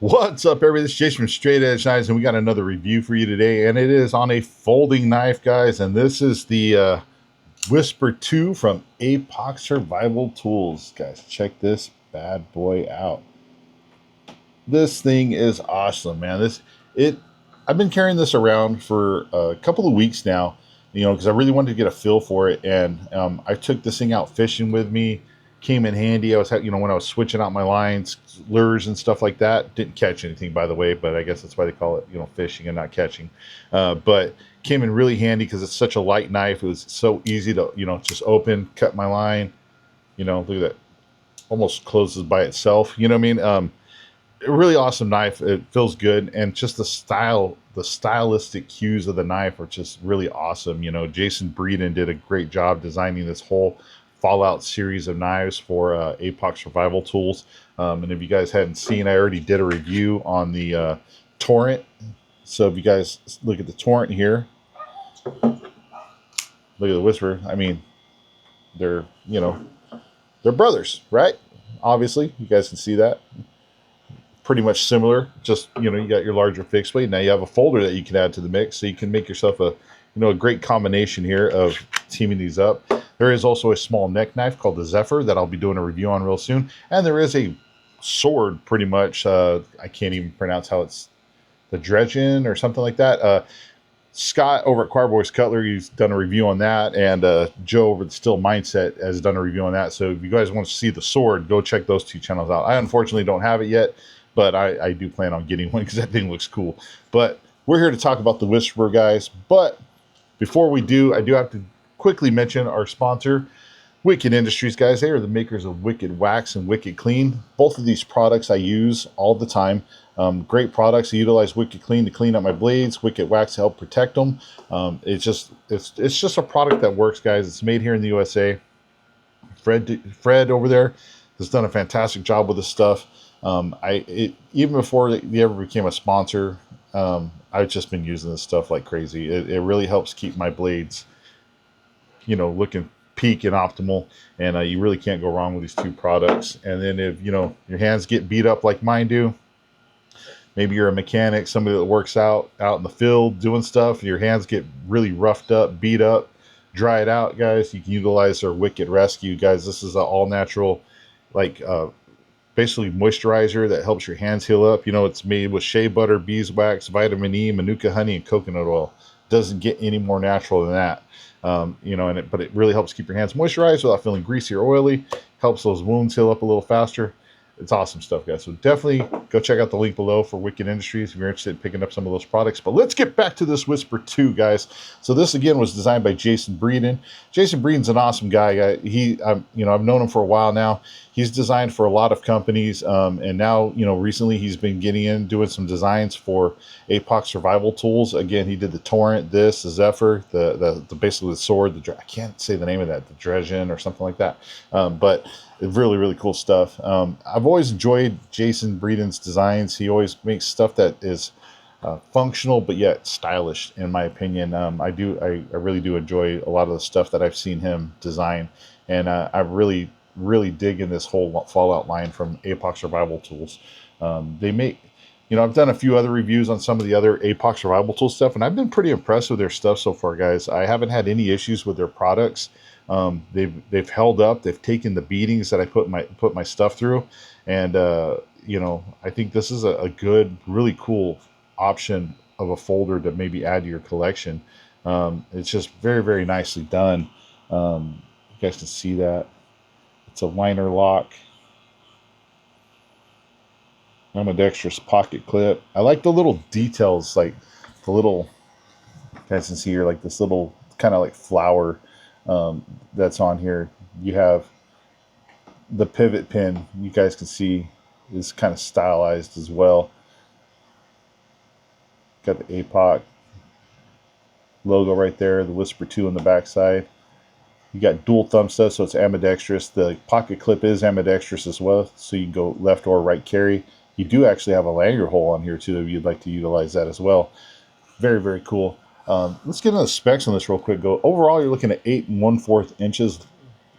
What's up, everybody? This is Jason from Straight Edge Knives, and we got another review for you today, and it is on a folding knife, guys, and this is the Whisper 2 from APOC Survival Tools. Guys, check this bad boy out. This thing is awesome, man. I've been carrying this around for a couple of weeks now, because I really wanted to get a feel for it, and I took this thing out fishing with me. Came in handy. I was, when I was switching out my lines, lures and stuff like that. Didn't catch anything, by the way, but I guess that's why they call it, fishing and not catching. But came in really handy because it's such a light knife. It was so easy to, just open, cut my line. Look at that, almost closes by itself. You know what I mean? A really awesome knife. It feels good, and just the stylistic cues of the knife are just really awesome. Jason Breeden did a great job designing this whole Fallout series of knives for APOC Survival Tools. And if you guys hadn't seen, I already did a review on the Torrent. So if you guys look at the Torrent here, look at the Whisper. I mean, they're brothers, right? Obviously, you guys can see that. Pretty much similar. Just, you got your larger fixed blade. Now you have a folder that you can add to the mix, so you can make yourself a great combination here of teaming these up. There is also a small neck knife called the Zephyr that I'll be doing a review on real soon. And there is a sword, pretty much. I can't even pronounce how it's, the Dredgen or something like that. Scott over at Carboys Cutlery, he's done a review on that. And Joe over at Still Mindset has done a review on that. So if you guys want to see the sword, go check those two channels out. I unfortunately don't have it yet, but I do plan on getting one because that thing looks cool. But we're here to talk about the Whisper, guys. But before we do, I do have to quickly mention our sponsor, Wicked Industries, guys. They are the makers of Wicked Wax and Wicked Clean. Both of these products I use all the time. Great products. I utilize Wicked Clean to clean up my blades, Wicked Wax to help protect them. It's just a product that works, guys. It's made here in the USA. Fred over there has done a fantastic job with this stuff. Even before they ever became a sponsor, I've just been using this stuff like crazy. It really helps keep my blades looking peak and optimal, and you really can't go wrong with these two products. And then if your hands get beat up like mine do, maybe you're a mechanic, somebody that works out in the field doing stuff, and your hands get really roughed up, beat up, dry it out, guys, you can utilize our Wicked Rescue, guys. This is an all natural, basically moisturizer that helps your hands heal up. It's made with shea butter, beeswax, vitamin E, manuka honey, and coconut oil. Doesn't get any more natural than that. But it really helps keep your hands moisturized without feeling greasy or oily. Helps those wounds heal up a little faster. It's awesome stuff, guys. So definitely go check out the link below for Wicked Industries if you're interested in picking up some of those products. But let's get back to this Whisper 2, guys. So this, again, was designed by Jason Breeden. Jason Breeden's an awesome guy. I've known him for a while now. He's designed for a lot of companies, and now, recently he's been getting in, doing some designs for APOC Survival Tools. Again, he did the Torrent, the Zephyr, the basically the sword. I can't say the name of that, the Dredgen or something like that. But really, really cool stuff. I've always enjoyed Jason Breeden's designs. He always makes stuff that is functional but yet stylish, in my opinion. I really do enjoy a lot of the stuff that I've seen him design, and I really dig in this whole Fallout line from APOC Survival Tools. They make, I've done a few other reviews on some of the other APOC Survival Tool stuff, and I've been pretty impressed with their stuff so far, guys. I haven't had any issues with their products. They've held up. They've taken the beatings that I put my stuff through, and I think this is a good, really cool option of a folder to maybe add to your collection. It's just very, very nicely done. You guys can see that. It's a liner lock. Ambidextrous pocket clip. I like the little details, like the little, you guys can see here, like this little kind of like flower that's on here. You have the pivot pin, you guys can see, is kind of stylized as well. Got the APOC logo right there, the Whisper 2 on the back side. You got dual thumb stuff, so it's ambidextrous. The pocket clip is ambidextrous as well, so you can go left or right carry. You do actually have a lanyard hole on here too if you'd like to utilize that as well. Very, very cool. Let's get into the specs on this real quick. Overall, you're looking at 8 1/4 inches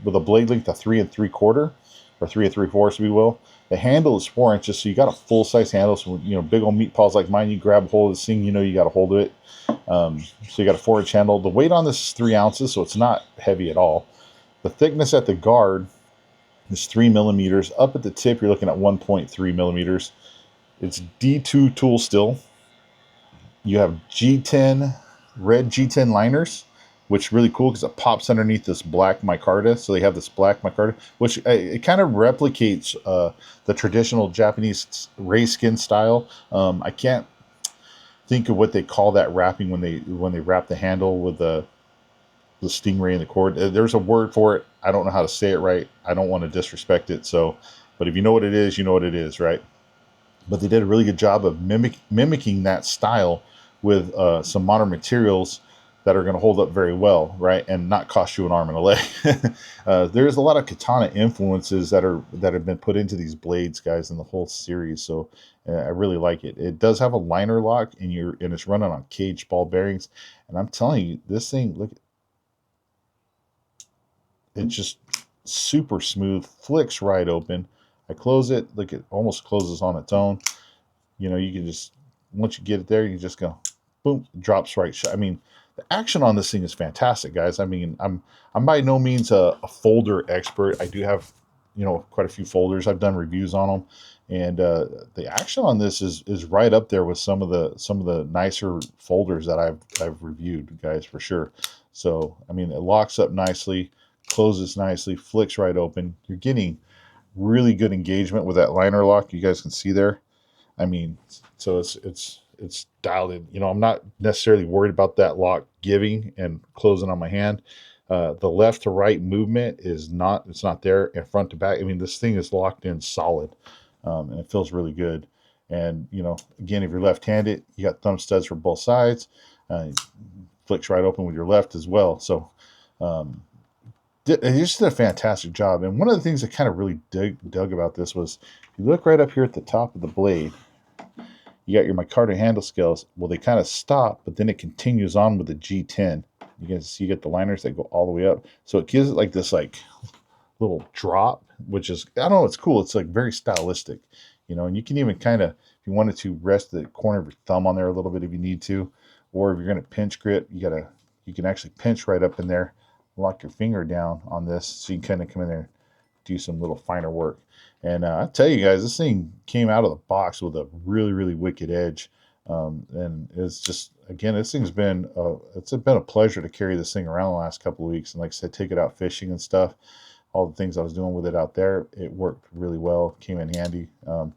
with a blade length of 3 3/4, or 3 3/4, if you will. The handle is 4 inches, so you got a full size handle. So big old meat paws like mine, you grab a hold of this thing, you got a hold of it. So you got a 4-inch handle. The weight on this is 3 ounces, so it's not heavy at all. The thickness at the guard is 3 millimeters. Up at the tip, you're looking at 1.3 millimeters. It's D2 tool still. You have G10, red G10 liners, which is really cool because it pops underneath this black micarta. So they have this black micarta, which it kind of replicates the traditional Japanese ray skin style. I can't think of what they call that wrapping when they wrap the handle with the stingray and the cord. There's a word for it. I don't know how to say it right. I don't want to disrespect it. So, but if you know what it is, you know what it is, right? But they did a really good job of mimicking that style with some modern materials that are going to hold up very well, right, and not cost you an arm and a leg. There's a lot of katana influences that have been put into these blades, guys, in the whole series. So I really like it. It does have a liner lock, and it's running on cage ball bearings. And I'm telling you, this thing, look, it's just super smooth, flicks right open. I close it, look, it almost closes on its own. You can just, once you get it there, you just go, boom, drops right. I mean, the action on this thing is fantastic, guys. I mean, I'm by no means a folder expert. I do have, quite a few folders. I've done reviews on them, and the action on this is right up there with some of the nicer folders that I've reviewed, guys, for sure. So, I mean, it locks up nicely, closes nicely, flicks right open. You're getting really good engagement with that liner lock. You guys can see there. I mean, so it's dialed in. I'm not necessarily worried about that lock giving and closing on my hand. The left to right movement it's not there, and front to back. I mean, this thing is locked in solid, and it feels really good. And again, if you're left-handed, you got thumb studs for both sides. It flicks right open with your left as well. So they just did a fantastic job. And one of the things that kind of really dug about this was, if you look right up here at the top of the blade, you got your micarta handle scales. Well, they kind of stop, but then it continues on with the G10. You can see you get the liners that go all the way up. So it gives it like this little drop, which is, I don't know, it's cool. It's like very stylistic, and you can even kind of, if you wanted to, rest the corner of your thumb on there a little bit if you need to, or if you're going to pinch grip, you can actually pinch right up in there, lock your finger down on this, so you can kind of come in there and do some little finer work. And I tell you guys, this thing came out of the box with a really, really wicked edge. And it's just, again, this thing's been it's been a pleasure to carry this thing around the last couple of weeks. And like I said, take it out fishing and stuff. All the things I was doing with it out there, it worked really well, came in handy. And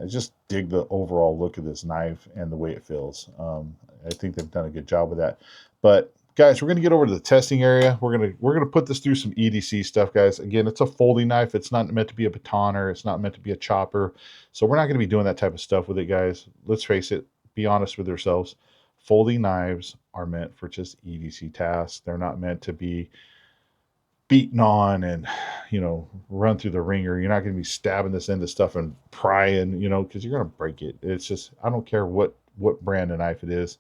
I just dig the overall look of this knife and the way it feels. I think they've done a good job with that. But guys, we're going to get over to the testing area. We're going to put this through some EDC stuff, guys. Again, it's a folding knife. It's not meant to be a batoner. It's not meant to be a chopper. So we're not going to be doing that type of stuff with it, guys. Let's face it. Be honest with yourselves. Folding knives are meant for just EDC tasks. They're not meant to be beaten on and, run through the ringer. You're not going to be stabbing this into stuff and prying, because you're going to break it. It's just, I don't care what brand of knife it is.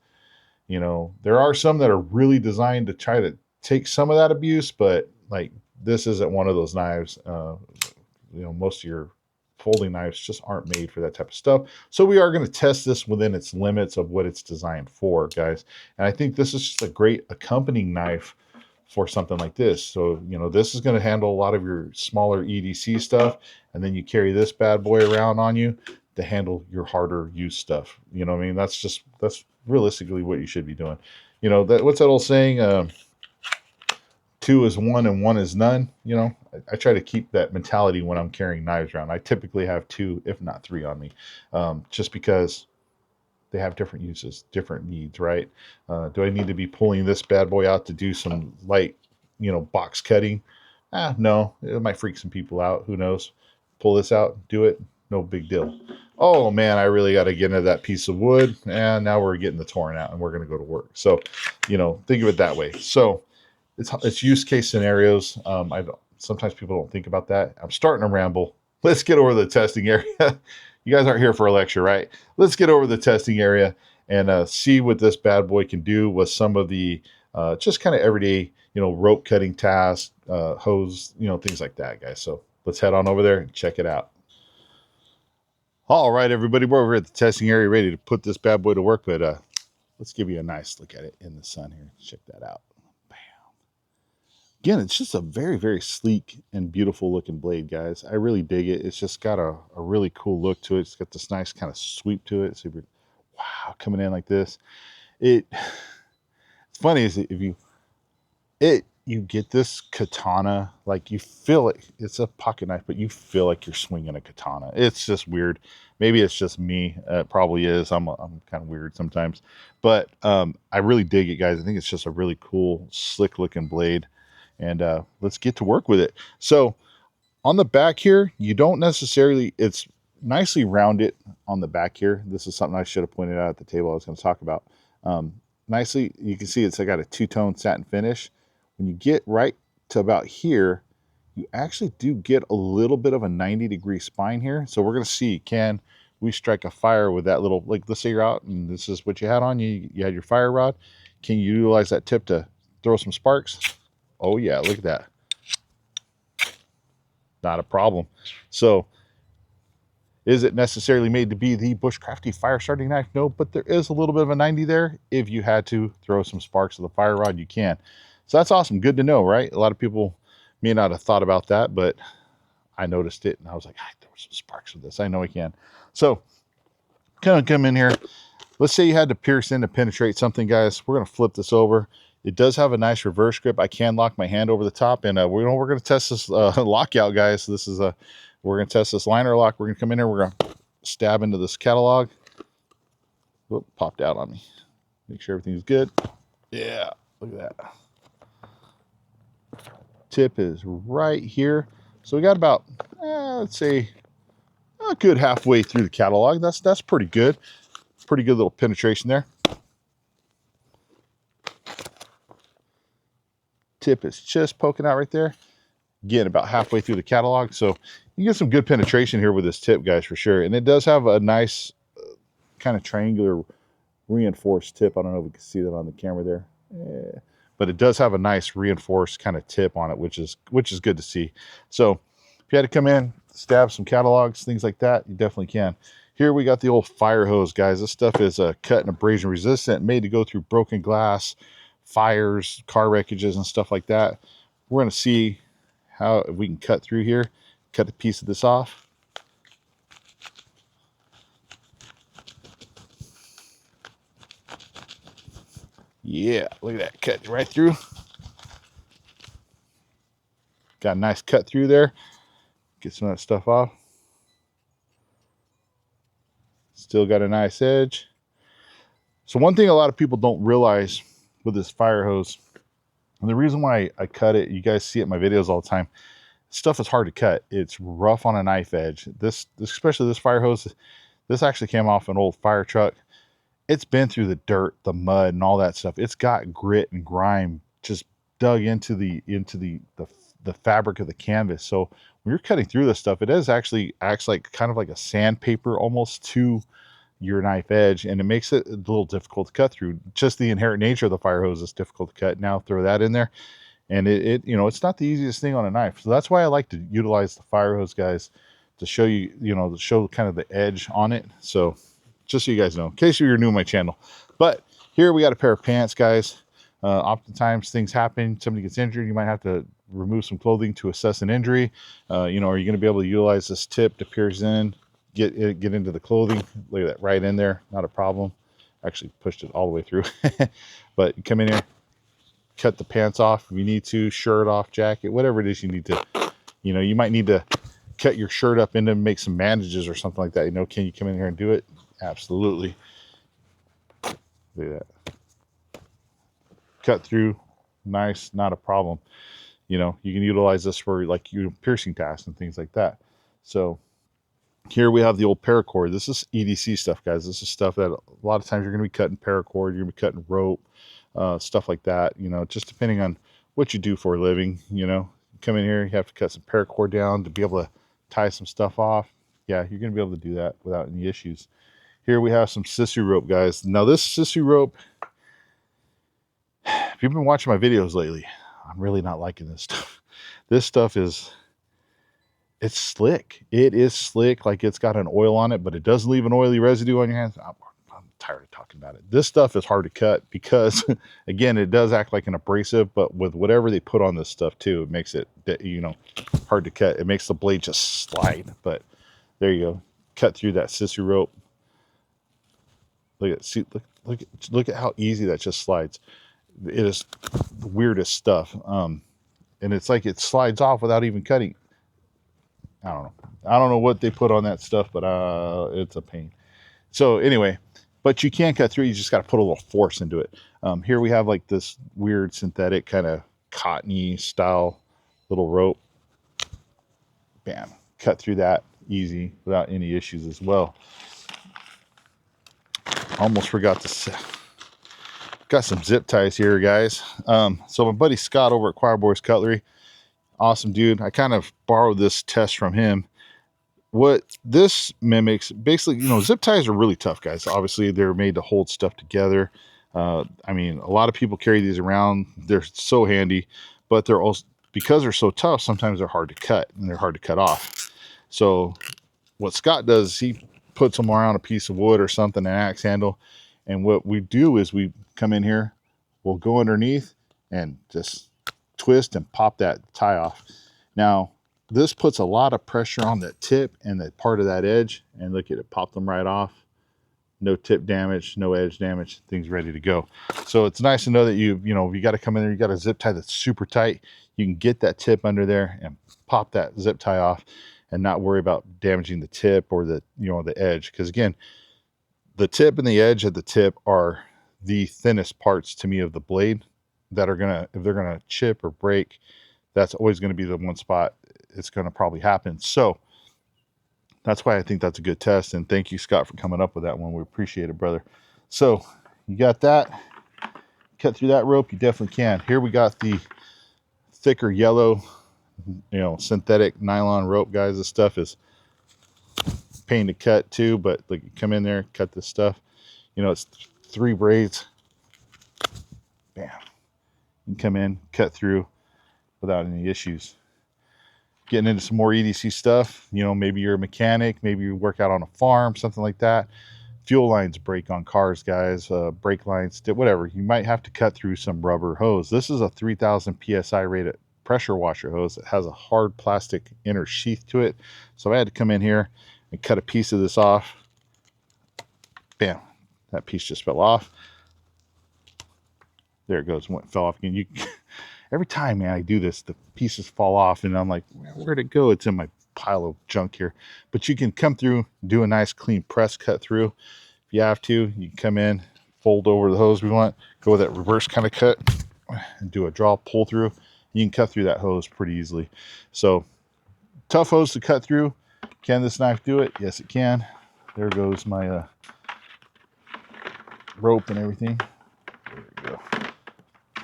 There are some that are really designed to try to take some of that abuse, but like this isn't one of those knives. Most of your folding knives just aren't made for that type of stuff. So we are going to test this within its limits of what it's designed for, guys. And I think this is just a great accompanying knife for something like this. So, this is going to handle a lot of your smaller EDC stuff. And then you carry this bad boy around on you to handle your harder use stuff. That's realistically what you should be doing. What's that old saying? 2 is 1 and 1 is none. I try to keep that mentality when I'm carrying knives around. I typically have 2, if not 3 on me, just because they have different uses, different needs, right? Do I need to be pulling this bad boy out to do some light, box cutting? No, it might freak some people out. Who knows? Pull this out, do it. No big deal. Oh man, I really got to get into that piece of wood. And now we're getting the torn out and we're going to go to work. So, think of it that way. So it's use case scenarios. Sometimes people don't think about that. I'm starting to ramble. Let's get over the testing area. You guys aren't here for a lecture, right? Let's get over the testing area and see what this bad boy can do with some of the just kind of everyday, rope cutting tasks, hose, things like that, guys. So let's head on over there and check it out. All right, everybody, we're over at the testing area ready to put this bad boy to work, but let's give you a nice look at it in the sun here. Check that out. Bam. Again, it's just a very, very sleek and beautiful looking blade, guys. I really dig it. It's just got a really cool look to it. It's got this nice kind of sweep to it. So you're, wow, coming in like this. It's funny is if you get this katana, like you feel it. It's a pocket knife, but you feel like you're swinging a katana. It's just weird. Maybe it's just me. It probably is. I'm kind of weird sometimes, but I really dig it, guys. I think it's just a really cool, slick looking blade, and let's get to work with it. So on the back here, you don't necessarily. It's nicely rounded on the back here. This is something I should have pointed out at the table I was going to talk about. Nicely, you can see I got a two-tone satin finish. When you get right to about here, you actually do get a little bit of a 90-degree spine here. So we're going to see, can we strike a fire with that little, like let's say you're out and this is what you had on you. You had your fire rod. Can you utilize that tip to throw some sparks? Oh yeah, look at that. Not a problem. So is it necessarily made to be the bushcrafty fire starting knife? No, but there is a little bit of a 90 there. If you had to throw some sparks with a fire rod, you can. So that's awesome. Good to know, right? A lot of people may not have thought about that, but I noticed it and I was like, I throw some sparks with this. I know I can. So kind of come in here. Let's say you had to pierce in to penetrate something, guys. We're going to flip this over. It does have a nice reverse grip. I can lock my hand over the top, and we're going to test this lockout, guys. This is we're going to test this liner lock. We're going to come in here. We're going to stab into this catalog. Whoop, popped out on me. Make sure everything's good. Yeah, look at that. Tip is right here. So we got about, let's say, a good halfway through the catalog. That's pretty good. Pretty good little penetration there. Tip is just poking out right there. Again, about halfway through the catalog. So you get some good penetration here with this tip, guys, for sure. And it does have a nice kind of triangular reinforced tip. I don't know if we can see that on the camera there. Yeah. But it does have a nice reinforced kind of tip on it, which is good to see. So if you had to come in, stab some catalogs, things like that, you definitely can. Here we got the old fire hose, guys. This stuff is cut and abrasion resistant, made to go through broken glass, fires, car wreckages, and stuff like that. We're going to see how we can cut through here, cut a piece of this off. Yeah, look at that, cut right through. Got a nice cut through there. Get some of that stuff off. Still got a nice edge. So one thing a lot of people don't realize with this fire hose, and the reason why I cut it, you guys see it in my videos all the time, stuff is hard to cut. It's rough on a knife edge. This especially this fire hose, this actually came off an old fire truck. It's been through the dirt, the mud, and all that stuff. It's got grit and grime just dug into the fabric of the canvas. So when you're cutting through this stuff, it actually acts like kind of like a sandpaper almost to your knife edge, and it makes it a little difficult to cut through. Just the inherent nature of the fire hose is difficult to cut. Now throw that in there, and it you know, it's not the easiest thing on a knife. So that's why I like to utilize the fire hose, guys, to show you, to show kind of the edge on it. So just so you guys know, in case you're new to my channel. But here we got a pair of pants, guys. Oftentimes things happen. Somebody gets injured. You might have to remove some clothing to assess an injury. Are you going to be able to utilize this tip to pierce in, get into the clothing? Look at that, right in there. Not a problem. Actually pushed it all the way through. But you come in here, cut the pants off if you need to, shirt off, jacket, whatever it is you need to. You might need to cut your shirt up into make some bandages or something like that. Can you come in here and do it? Absolutely. Look at that. Cut through, nice, not a problem. You can utilize this for like piercing tasks and things like that. So here we have the old paracord. This is EDC stuff, guys. This is stuff that a lot of times you're going to be cutting paracord, you're going to be cutting rope, stuff like that. Just depending on what you do for a living. Come in here, you have to cut some paracord down to be able to tie some stuff off. Yeah, you're going to be able to do that without any issues. Here we have some sissy rope, guys. Now this sissy rope, if you've been watching my videos lately, I'm really not liking this stuff. This stuff is it's slick. It is slick, like it's got an oil on it, but it doesn't leave an oily residue on your hands. I'm tired of talking about it. This stuff is hard to cut because, again, it does act like an abrasive, but with whatever they put on this stuff too, it makes it, you know, hard to cut. It makes the blade just slide. But there you go. Cut through that sissy rope. Look at, see, look at how easy that just slides. It is the weirdest stuff. And it's like it slides off without even cutting. I don't know. I don't know what they put on that stuff, but it's a pain. So anyway, but you can cut through. You just got to put a little force into it. Here we have like this weird synthetic kind of cottony style little rope. Bam. Cut through that easy without any issues as well. Almost forgot to say. Got some zip ties here, guys. So my buddy Scott over at Choir Boys Cutlery, awesome dude. I kind of borrowed this test from him. What this mimics, basically, you know, zip ties are really tough, guys. Obviously, they're made to hold stuff together. I mean, a lot of people carry these around. They're so handy, but they're also, because they're so tough, sometimes they're hard to cut and they're hard to cut off. So what Scott does is he puts them around a piece of wood or something, an axe handle. And what we do is we come in here, we'll go underneath and just twist and pop that tie off. Now, this puts a lot of pressure on that tip and that part of that edge. And look at it, pop them right off. No tip damage, no edge damage, things ready to go. So it's nice to know that you know, you got to come in there, you got a zip tie that's super tight. You can get that tip under there and pop that zip tie off and not worry about damaging the tip or the, you know, the edge. Because again, the tip and the edge of the tip are the thinnest parts to me of the blade that are gonna, if they're gonna chip or break, that's always going to be the one spot it's going to probably happen. So that's why I think that's a good test. And thank you, Scott, for coming up with that one. We appreciate it, brother. So you got that. Cut through that rope, you definitely can. Here we got the thicker yellow, you know, synthetic nylon rope, guys. This stuff is pain to cut too, but like, you come in there, cut this stuff. You know, it's 3 braids. Bam. You can come in, cut through without any issues. Getting into some more EDC stuff, you know, maybe you're a mechanic, maybe you work out on a farm, something like that. Fuel lines break on cars, guys, brake lines, whatever. You might have to cut through some rubber hose. This is a 3000 PSI rated pressure washer hose. It has a hard plastic inner sheath to it. So I had to come in here and cut a piece of this off. Bam, that piece just fell off. There it goes, fell off again. Every time, man, I do this, the pieces fall off and I'm like, where'd it go? It's in my pile of junk here. But you can come through, do a nice clean press cut through. If you have to, you can come in, fold over the hose we want, go with that reverse kind of cut and do a draw pull through. You can cut through that hose pretty easily. So tough hose to cut through. Can this knife do it? Yes, it can. There goes my rope and everything. There we go.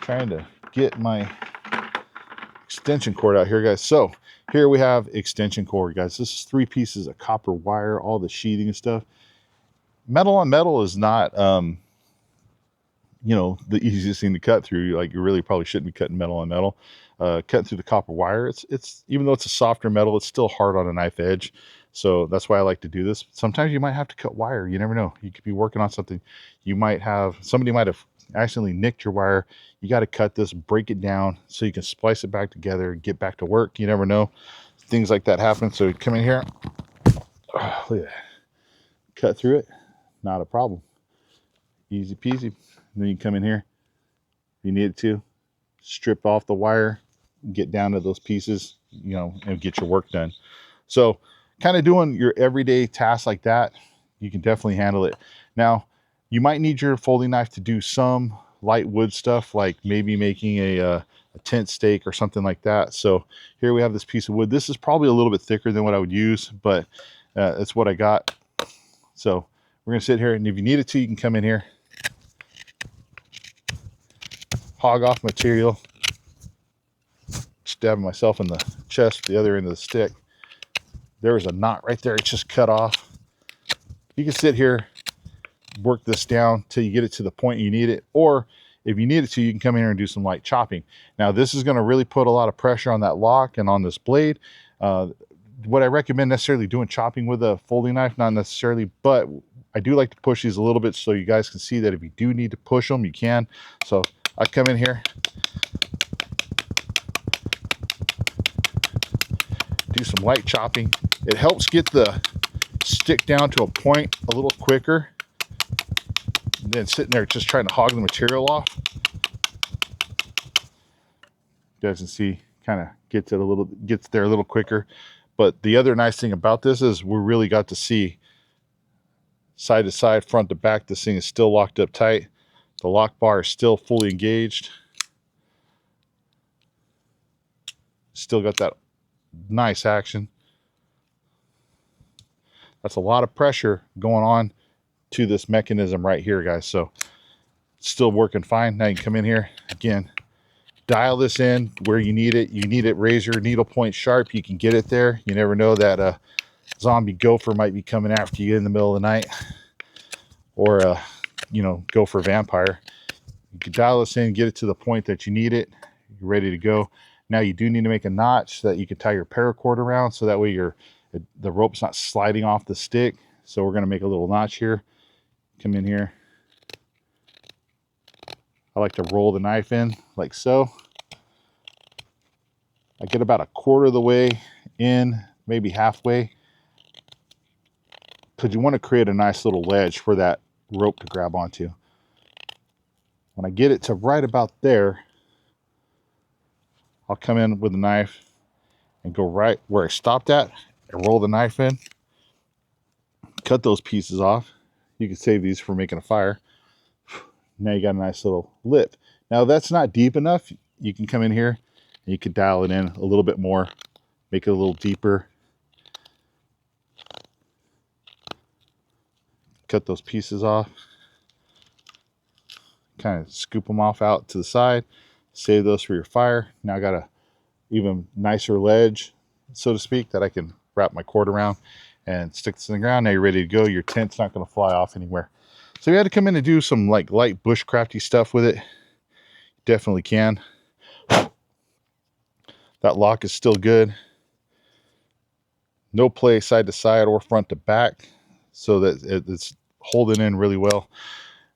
Trying to get my extension cord out here, guys. So here we have extension cord, guys. This is 3 pieces of copper wire, all the sheathing and stuff. Metal on metal is not you know, the easiest thing to cut through. Like, you really probably shouldn't be cutting metal on metal. Cutting through the copper wire, it's even though it's a softer metal, it's still hard on a knife edge. So that's why I like to do this. Sometimes you might have to cut wire. You never know. You could be working on something. You might have, somebody might have accidentally nicked your wire. You got to cut this, break it down so you can splice it back together, get back to work. You never know. Things like that happen. So come in here. Oh, look at that. Cut through it. Not a problem. Easy peasy. And then you come in here. If you need to, strip off the wire, get down to those pieces, you know, and get your work done. So kind of doing your everyday tasks like that, you can definitely handle it. Now, you might need your folding knife to do some light wood stuff, like maybe making a tent stake or something like that. So here we have this piece of wood. This is probably a little bit thicker than what I would use, but it's what I got. So we're going to sit here, and if you need it to, you can come in here, hog off material, stabbing myself in the chest, the other end of the stick. There was a knot right there. It's just cut off. You can sit here, work this down till you get it to the point you need it. Or if you need it to, you can come in here and do some light chopping. Now, this is going to really put a lot of pressure on that lock and on this blade. what I recommend necessarily doing chopping with a folding knife, not necessarily, but I do like to push these a little bit so you guys can see that if you do need to push them, you can. So I come in here, do some light chopping. It helps get the stick down to a point a little quicker than sitting there just trying to hog the material off. You guys can see, kind of gets there a little quicker. But the other nice thing about this is we really got to see side to side, front to back. This thing is still locked up tight. The lock bar is still fully engaged. Still got that nice action. That's a lot of pressure going on to this mechanism right here, guys. So it's still working fine. Now you can come in here again, dial this in where you need it. You need it razor needle point sharp. You can get it there. You never know that a zombie gopher might be coming after you in the middle of the night, or a gopher vampire. You can dial this in, get it to the point that you need it. You're ready to go. Now you do need to make a notch so that you can tie your paracord around, so that way the rope's not sliding off the stick. So we're going to make a little notch here. Come in here. I like to roll the knife in like so. I get about a quarter of the way in, maybe halfway, because you want to create a nice little ledge for that rope to grab onto. When I get it to right about there, I'll come in with the knife and go right where I stopped at and roll the knife in. Cut those pieces off. You can save these for making a fire. Now you got a nice little lip. Now that's not deep enough. You can come in here and you can dial it in a little bit more, make it a little deeper. Cut those pieces off. Kind of scoop them off out to the side. Save those for your fire. Now I got a even nicer ledge, so to speak, that I can wrap my cord around and stick this in the ground. Now you're ready to go. Your tent's not going to fly off anywhere. So you had to come in and do some like light bushcrafty stuff with it. Definitely can. That lock is still good. No play side to side or front to back, so that it's holding in really well.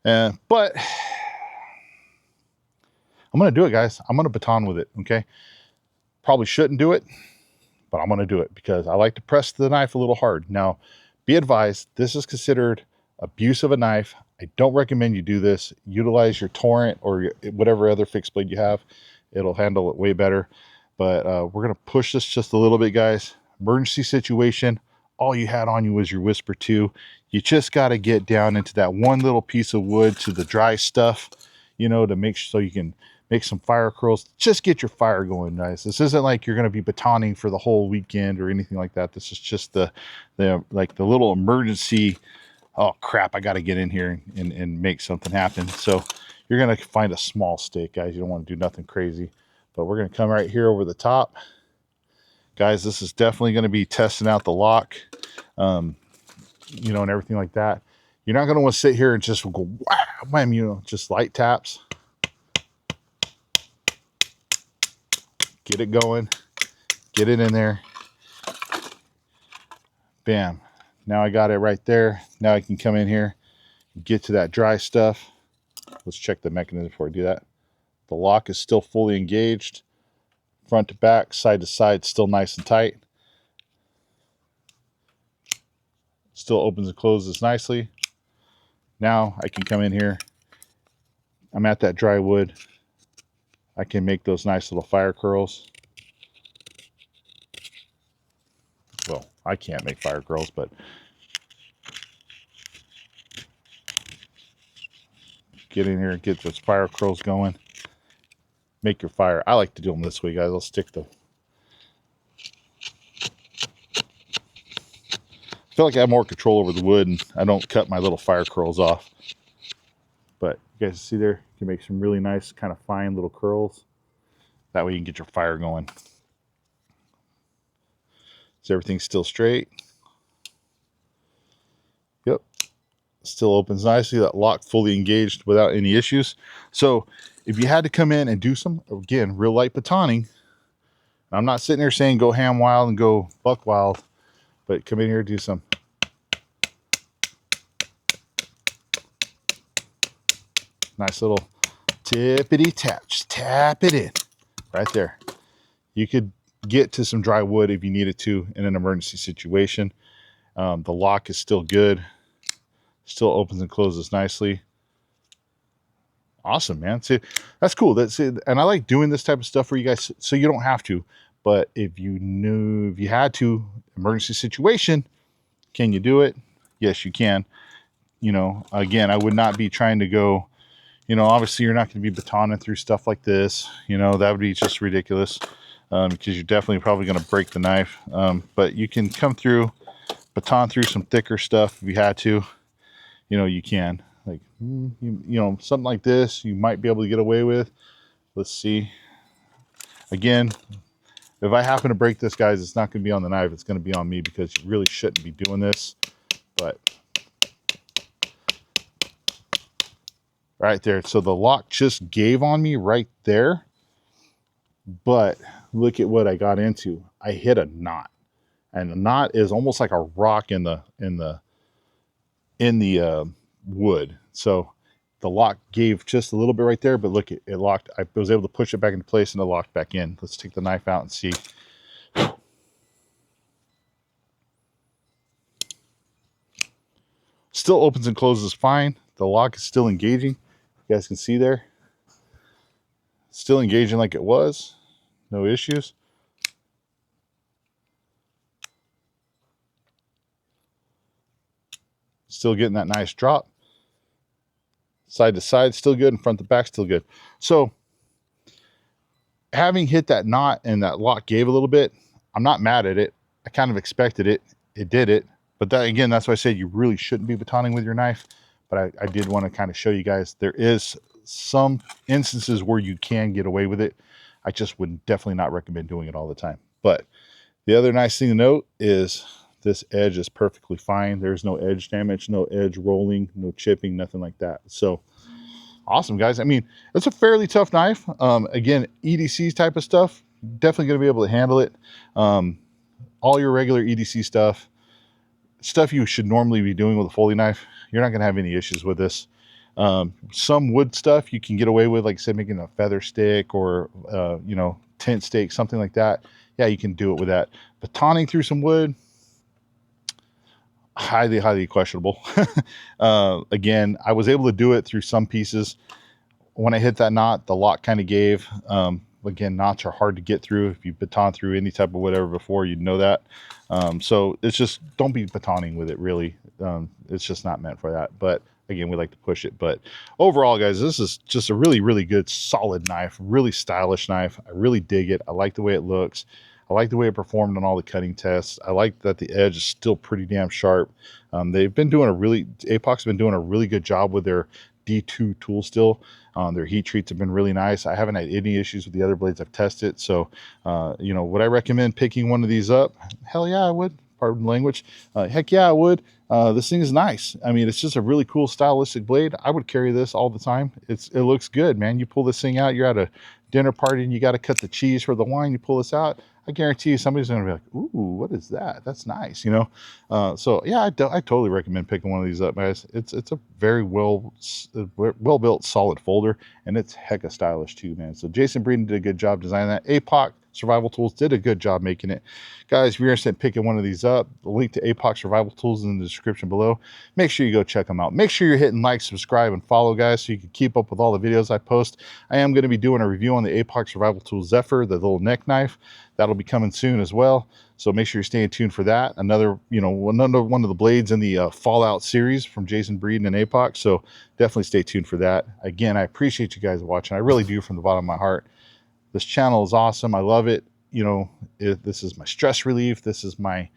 But I'm going to do it, guys. I'm going to baton with it, okay? Probably shouldn't do it, but I'm going to do it because I like to press the knife a little hard. Now, be advised, this is considered abuse of a knife. I don't recommend you do this. Utilize your torrent or whatever other fixed blade you have. It'll handle it way better. But we're going to push this just a little bit, guys. Emergency situation. All you had on you was your Whisper 2. You just got to get down into that one little piece of wood to the dry stuff, to make sure so you can make some fire curls. Just get your fire going, guys. This isn't like you're going to be batoning for the whole weekend or anything like that. This is just the little emergency. Oh crap, I got to get in here and make something happen. So you're going to find a small stick, guys. You don't want to do nothing crazy, but we're going to come right here over the top. Guys, this is definitely going to be testing out the lock, and everything like that. You're not going to want to sit here and just go, wow, wham, just light taps. Get it going. Get it in there. Bam. Now I got it right there. Now I can come in here, get to that dry stuff. Let's check the mechanism before I do that. The lock is still fully engaged. Front to back, side to side, still nice and tight. Still opens and closes nicely. Now I can come in here. I'm at that dry wood. I can make those nice little fire curls. Well, I can't make fire curls, but get in here, get those fire curls going. Make your fire. I like to do them this way, guys. I'll stick I feel like I have more control over the wood and I don't cut my little fire curls off. But you guys see there, you can make some really nice kind of fine little curls. That way you can get your fire going. Is everything still straight? Yep. Still opens nicely. That lock fully engaged without any issues. So if you had to come in and do some, again, real light batoning, I'm not sitting here saying go ham wild and go buck wild, but come in here and do some. Nice little tippity tap. Just tap it in right there. You could get to some dry wood if you needed to in an emergency situation. The lock is still good. Still opens and closes nicely. Awesome, man. See, that's cool. That's it. And I like doing this type of stuff for you guys so you don't have to. But if you had to, emergency situation, can you do it? Yes, you can. Again, I would not be trying to go, obviously you're not going to be batoning through stuff like this. That would be just ridiculous because you're definitely probably going to break the knife. But you can come through, baton through some thicker stuff if you had to. You can. Like, something like this, you might be able to get away with. Let's see. Again, if I happen to break this, guys, it's not going to be on the knife. It's going to be on me because you really shouldn't be doing this. But right there. So the lock just gave on me right there. But look at what I got into. I hit a knot. And a knot is almost like a rock in the wood. So the lock gave just a little bit right there, but look, it locked. I was able to push it back into place and it locked back in. Let's take the knife out and see. Still opens and closes fine. The lock is still engaging. You guys can see there. Still engaging like it was. No issues. Still getting that nice drop. Side to side, still good. And front to back, still good. So, having hit that knot and that lock gave a little bit, I'm not mad at it. I kind of expected it. It did it. But that, again, that's why I said you really shouldn't be batoning with your knife. But I did want to kind of show you guys there is some instances where you can get away with it. I just would definitely not recommend doing it all the time. But the other nice thing to note is this edge is perfectly fine. There's no edge damage, no edge rolling, no chipping, nothing like that. So awesome, guys. I mean, it's a fairly tough knife. Again, EDC type of stuff, definitely going to be able to handle it. All your regular EDC stuff you should normally be doing with a folding knife, you're not going to have any issues with this. Some wood stuff you can get away with, like I said, making a feather stick or, tent stake, something like that. Yeah, you can do it with that. Batoning through some wood, highly questionable. Again, I was able to do it through some pieces. When I hit that knot, the lock kind of gave. Again, knots are hard to get through. If you baton through any type of whatever before, you'd know that. So it's just, don't be batoning with it, really. It's just not meant for that. But again, we like to push it. But overall, guys, this is just a really good, solid knife, really stylish knife. I really dig it. I like the way it looks. I like the way it performed on all the cutting tests. I like that the edge is still pretty damn sharp. They've been doing APOC's been doing a really good job with their D2 tool still. Their heat treats have been really nice. I haven't had any issues with the other blades I've tested. So, would I recommend picking one of these up? Hell yeah, I would. Pardon the language. Heck yeah, I would. This thing is nice. I mean, it's just a really cool stylistic blade. I would carry this all the time. It looks good, man. You pull this thing out, you're at a dinner party and you got to cut the cheese for the wine. You pull this out, I guarantee you somebody's going to be like, ooh, what is that? That's nice, So yeah, I totally recommend picking one of these up, guys. It's a very well built, solid folder, and it's hecka stylish too, man. So Jason Breeden did a good job designing that. APOC Survival Tools did a good job making it. Guys, if you're interested in picking one of these up, the link to APOC Survival Tools is in the description below. Make sure you go check them out. Make sure you're hitting like, subscribe, and follow, guys, so you can keep up with all the videos I post. I am going to be doing a review on the APOC Survival Tools Zephyr, the little neck knife. That'll be coming soon as well. So make sure you're staying tuned for that. Another one of the blades in the Fallout series from Jason Breeden and APOC. So definitely stay tuned for that. Again, I appreciate you guys watching. I really do, from the bottom of my heart. This channel is awesome. I love it. This is my stress relief. This is my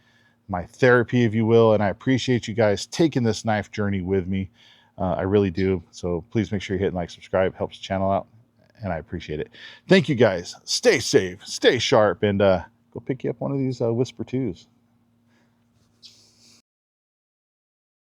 therapy, if you will. And I appreciate you guys taking this knife journey with me. I really do. So please make sure you're hitting like, subscribe. It helps the channel out. And I appreciate it. Thank you, guys. Stay safe, stay sharp, and go pick you up one of these Whisper 2s.